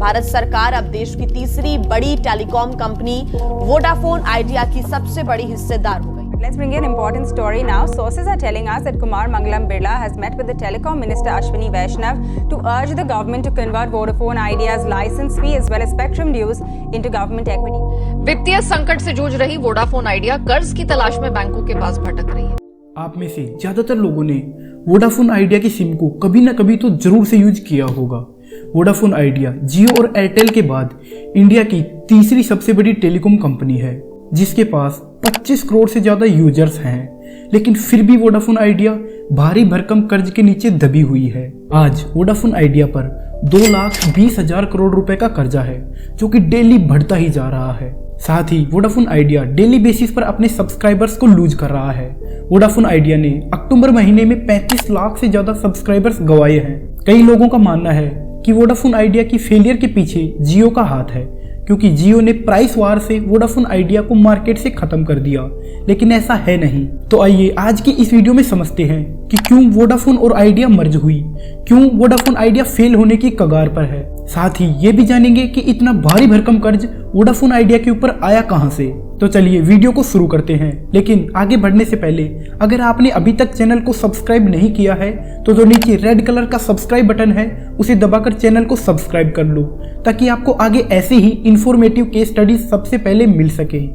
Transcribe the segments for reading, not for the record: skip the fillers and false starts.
भारत सरकार अब देश की तीसरी बड़ी टेलीकॉम कंपनी वोडाफोन आइडिया की सबसे बड़ी हिस्सेदार हो गई। Let's bring in an important story now. Sources are telling us that Kumar Mangalam Birla has met with the Telecom Minister Ashwini Vaishnav to urge the government to convert Vodafone Idea's license fee as well as spectrum dues into government equity. वित्तीय संकट से जूझ रही Vodafone idea कर्ज की तलाश में बैंकों के पास भटक रही है। आप में से ज्यादातर लोगों ने वोडाफोन आइडिया की सिम को कभी ना कभी तो जरूर से यूज किया होगा। वोडाफोन आइडिया जियो और एयरटेल के बाद इंडिया की तीसरी सबसे बड़ी टेलीकॉम कंपनी है, जिसके पास 25 करोड़ से ज्यादा यूजर्स हैं, लेकिन फिर भी वोडाफोन आइडिया भारी भरकम कर्ज के नीचे दबी हुई है। आज वोडाफोन आइडिया पर 2,20,000 करोड़ रुपए का कर्जा है, जो कि डेली बढ़ता ही जा रहा है। साथ ही वोडाफोन आइडिया डेली बेसिस पर अपने सब्सक्राइबर्स को लूज कर रहा है। वोडाफोन आइडिया ने अक्टूबर महीने में 35 लाख से ज्यादा सब्सक्राइबर्स गंवाए हैं। कई लोगों का मानना है कि वोडाफोन आइडिया की फेलियर के पीछे जियो का हाथ है, क्योंकि जियो ने प्राइस वार से वोडाफोन आइडिया को मार्केट से खत्म कर दिया, लेकिन ऐसा है नहीं। तो आइए आज की इस वीडियो में समझते हैं कि क्यों वोडाफोन और आइडिया मर्ज हुई, क्यों वोडाफोन आइडिया फेल होने की कगार पर है। साथ ही ये भी जानेंगे कि इतना भारी भरकम कर्ज वोडाफोन आइडिया के ऊपर आया कहां से। तो चलिए वीडियो को शुरू करते हैं, लेकिन आगे बढ़ने से पहले अगर आपने अभी तक चैनल को सब्सक्राइब नहीं किया है तो जो नीचे रेड कलर का सब्सक्राइब बटन है उसे दबाकर चैनल को सब्सक्राइब कर लो, ताकि आपको आगे ऐसे ही इंफॉर्मेटिव केस स्टडीज सबसे पहले मिल सके।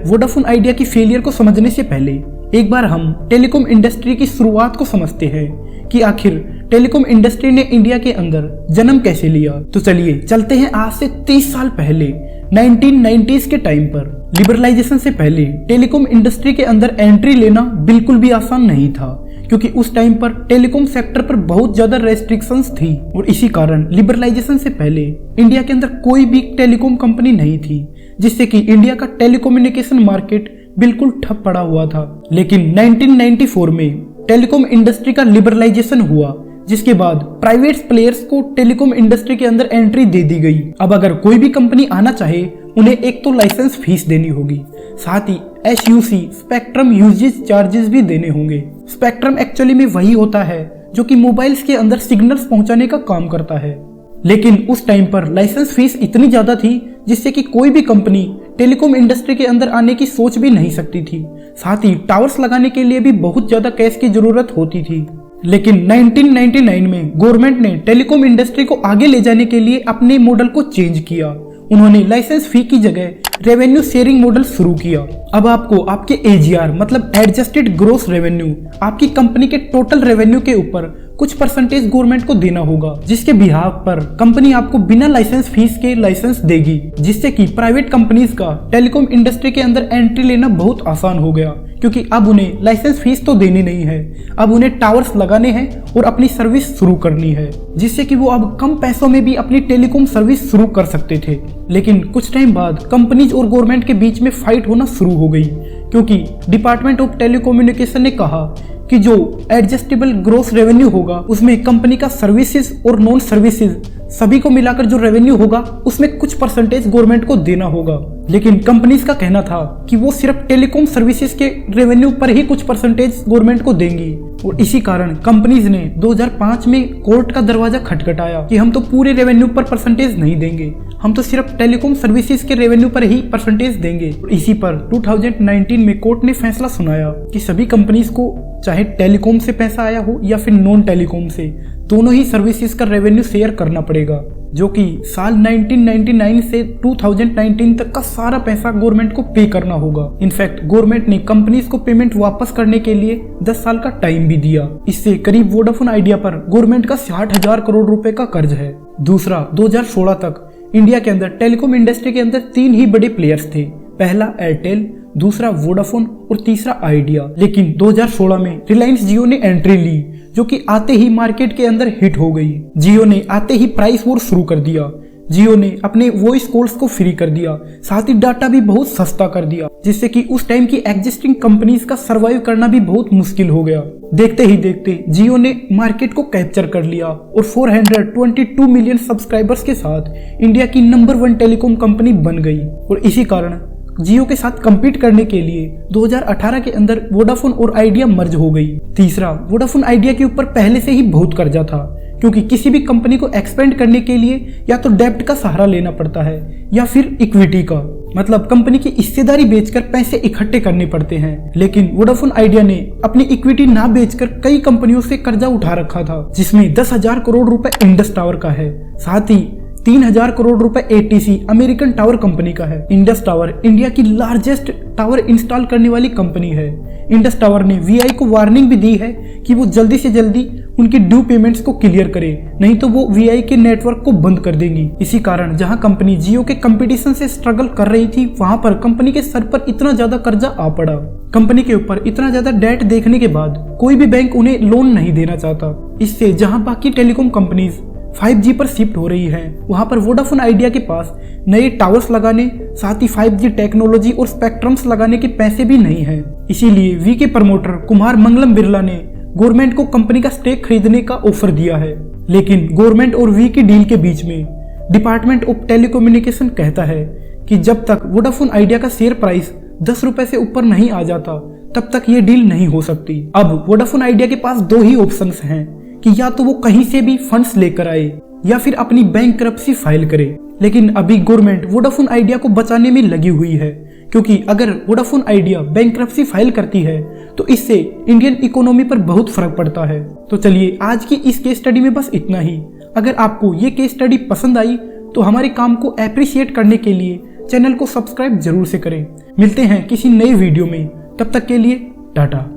वोडाफोन आइडिया की फेलियर को समझने से पहले एक बार हम टेलीकॉम इंडस्ट्री की शुरुआत को समझते हैं कि आखिर टेलीकॉम इंडस्ट्री ने इंडिया के अंदर जन्म कैसे लिया। तो चलिए चलते हैं आज से 30 साल पहले 1990s के टाइम पर। लिबरलाइजेशन से पहले टेलीकॉम इंडस्ट्री के अंदर एंट्री लेना बिल्कुल भी आसान नहीं था, क्योंकि उस टाइम पर टेलीकॉम सेक्टर पर बहुत ज्यादा रेस्ट्रिक्शंस थी और इसी कारण लिबरलाइजेशन से पहले इंडिया के अंदर कोई भी टेलीकॉम कंपनी नहीं थी, जिससे कि इंडिया का टेलीकम्युनिकेशन मार्केट बिल्कुल ठप पड़ा हुआ था। लेकिन 1994 में टेलीकॉम इंडस्ट्री का लिबरलाइजेशन हुआ, जिसके बाद प्राइवेट प्लेयर्स को टेलीकॉम इंडस्ट्री के अंदर एंट्री दे दी गई। अब अगर कोई भी कंपनी आना चाहे उन्हें एक तो लाइसेंस फीस देनी होगी, साथ ही SUC स्पेक्ट्रम यूजेज चार्जेस भी देने होंगे। स्पेक्ट्रम एक्चुअली में वही होता है जो कि मोबाइल्स के अंदर सिग्नल्स पहुंचाने का काम करता है, लेकिन उस टाइम पर लाइसेंस फीस इतनी ज्यादा थी जिससे कि कोई भी कंपनी टेलीकॉम इंडस्ट्री के अंदर आने की सोच भी नहीं सकती थी। साथ ही टावर्स लगाने के लिए भी बहुत ज्यादा कैश की जरूरत होती थी। लेकिन 1999 में गवर्नमेंट ने टेलीकॉम इंडस्ट्री को आगे ले जाने के लिए अपने मॉडल को चेंज किया। उन्होंने लाइसेंस फी की जगह रेवेन्यू शेयरिंग मॉडल शुरू किया। अब आपको आपके AGR मतलब एडजस्टेड ग्रोस रेवेन्यू, आपकी कंपनी के टोटल रेवेन्यू के ऊपर कुछ परसेंटेज गवर्नमेंट को देना होगा, जिसके बिहाफ पर कंपनी आपको बिना लाइसेंस फीस के लाइसेंस देगी, जिससे कि प्राइवेट कंपनीज का टेलीकॉम इंडस्ट्री के अंदर एंट्री लेना बहुत आसान हो गया, क्योंकि अब उन्हें लाइसेंस फीस तो देनी नहीं है, अब उन्हें टावर्स लगाने हैं और अपनी सर्विस शुरू करनी है, जिससे कि वो अब कम पैसों में भी अपनी टेलीकॉम सर्विस शुरू कर सकते थे। लेकिन कुछ टाइम बाद कंपनीज और गवर्नमेंट के बीच में फाइट होना शुरू हो गई, क्योंकि डिपार्टमेंट ऑफ टेलीकम्युनिकेशन ने कहा कि जो एडजस्टेबल ग्रोस रेवेन्यू होगा उसमें कंपनी का सर्विसेज और नॉन सर्विसेज सभी को मिलाकर जो रेवेन्यू होगा उसमें कुछ परसेंटेज गवर्नमेंट को देना होगा। लेकिन कंपनीज का कहना था कि वो सिर्फ टेलीकॉम सर्विसेज के रेवेन्यू पर ही कुछ परसेंटेज गवर्नमेंट को देंगी, और इसी कारण कंपनीज ने 2005 में कोर्ट का दरवाजा खटखटाया कि हम तो पूरे रेवेन्यू पर परसेंटेज नहीं देंगे, हम तो सिर्फ टेलीकॉम सर्विसेज के रेवेन्यू पर ही परसेंटेज देंगे। और इसी पर 2019 में कोर्ट ने फैसला सुनाया कि सभी कंपनीज को चाहे टेलीकॉम से पैसा आया हो या फिर नॉन टेलीकॉम से, दोनों ही सर्विसेज का रेवेन्यू शेयर करना पड़ेगा, जो कि साल 1999 से 2019 तक का सारा पैसा गवर्नमेंट को पे करना होगा। इनफैक्ट गवर्नमेंट ने कंपनीज को पेमेंट वापस करने के लिए 10 साल का टाइम भी दिया। इससे करीब वोडाफोन आइडिया पर गवर्नमेंट का 60,000 करोड़ रुपए का कर्ज है। दूसरा, 2016 तक इंडिया के अंदर टेलीकॉम इंडस्ट्री के अंदर 3 ही बड़े प्लेयर्स थे, पहला एयरटेल, दूसरा वोडाफोन और तीसरा आइडिया। लेकिन 2016 में रिलायंस जियो ने एंट्री ली, जो कि आते ही मार्केट के अंदर हिट हो गई। जियो ने आते ही प्राइस वॉर शुरू कर दिया। जियो ने अपने वॉइस कॉल्स को फ्री कर दिया, साथ ही डाटा भी बहुत सस्ता कर दिया, जिससे कि उस टाइम की एग्जिस्टिंग कंपनीज का सरवाइव करना भी बहुत मुश्किल हो गया। देखते ही देखते जियो ने मार्केट को कैप्चर कर लिया और 422 मिलियन सब्सक्राइबर्स के साथ इंडिया की नंबर 1 टेलीकॉम कंपनी बन गई। और इसी कारण जियो के साथ compete करने के लिए 2018 के अंदर वोडाफोन और आइडिया मर्ज हो गई। तीसरा, वोडाफोन आइडिया के ऊपर पहले से ही बहुत कर्जा था, क्योंकि किसी भी कंपनी को एक्सपेंड करने के लिए या तो डेब्ट का सहारा लेना पड़ता है या फिर इक्विटी का, मतलब कंपनी की हिस्सेदारी बेचकर पैसे इकट्ठे करने पड़ते हैं। लेकिन वोडाफोन आइडिया ने अपनी इक्विटी ना बेचकर कई कंपनियों से कर्जा उठा रखा था, जिसमें 10,000 करोड़ रुपए इंडस टावर का है, साथ ही 3,000 करोड़ रुपए ATC अमेरिकन टावर कंपनी का है। इंडस टावर इंडिया की लार्जेस्ट टावर इंस्टॉल करने वाली कंपनी है। इंडस टावर ने VI को वार्निंग भी दी है कि वो जल्दी से जल्दी उनकी ड्यू पेमेंट्स को क्लियर करे, नहीं तो वो VI के नेटवर्क को बंद कर देंगी। इसी कारण जहां कंपनी जियो के कंपटीशन से स्ट्रगल कर रही थी, वहां पर कंपनी के सर पर इतना ज्यादा कर्जा आ पड़ा। कंपनी के ऊपर इतना ज्यादा डेट देखने के बाद कोई भी बैंक उन्हें लोन नहीं देना चाहता। इससे जहां बाकी टेलीकॉम कंपनीज 5G पर शिफ्ट हो रही है, वहां पर वोडाफोन आइडिया के पास नए टावर्स लगाने, साथ ही 5G टेक्नोलॉजी और स्पेक्ट्रम्स लगाने के पैसे भी नहीं है। इसीलिए वी के प्रमोटर कुमार मंगलम बिरला ने गवर्नमेंट को कंपनी का स्टेक खरीदने का ऑफर दिया है। लेकिन गवर्नमेंट और वी की डील के बीच में डिपार्टमेंट ऑफ टेलीकम्युनिकेशन कहता है कि जब तक वोडाफोन आइडिया का शेयर प्राइस 10 रुपए से ऊपर नहीं आ जाता, तब तक ये डील नहीं हो सकती। अब वोडाफोन आइडिया के पास दो ही ऑप्शंस हैं कि या तो वो कहीं से भी फंड्स लेकर आए या फिर अपनी बैंकरप्सी फाइल करे। लेकिन अभी गवर्नमेंट वोडाफोन आइडिया को बचाने में लगी हुई है, क्योंकि अगर वोडाफोन आइडिया बैंकरप्सी फाइल करती है तो इससे इंडियन इकोनॉमी पर बहुत फर्क पड़ता है। तो चलिए आज की इस केस स्टडी में बस इतना ही। अगर आपको ये केस स्टडी पसंद आई तो हमारे काम को एप्रिशिएट करने के लिए चैनल को सब्सक्राइब जरूर से करें। मिलते हैं किसी नए वीडियो में, तब तक के लिए टाटा।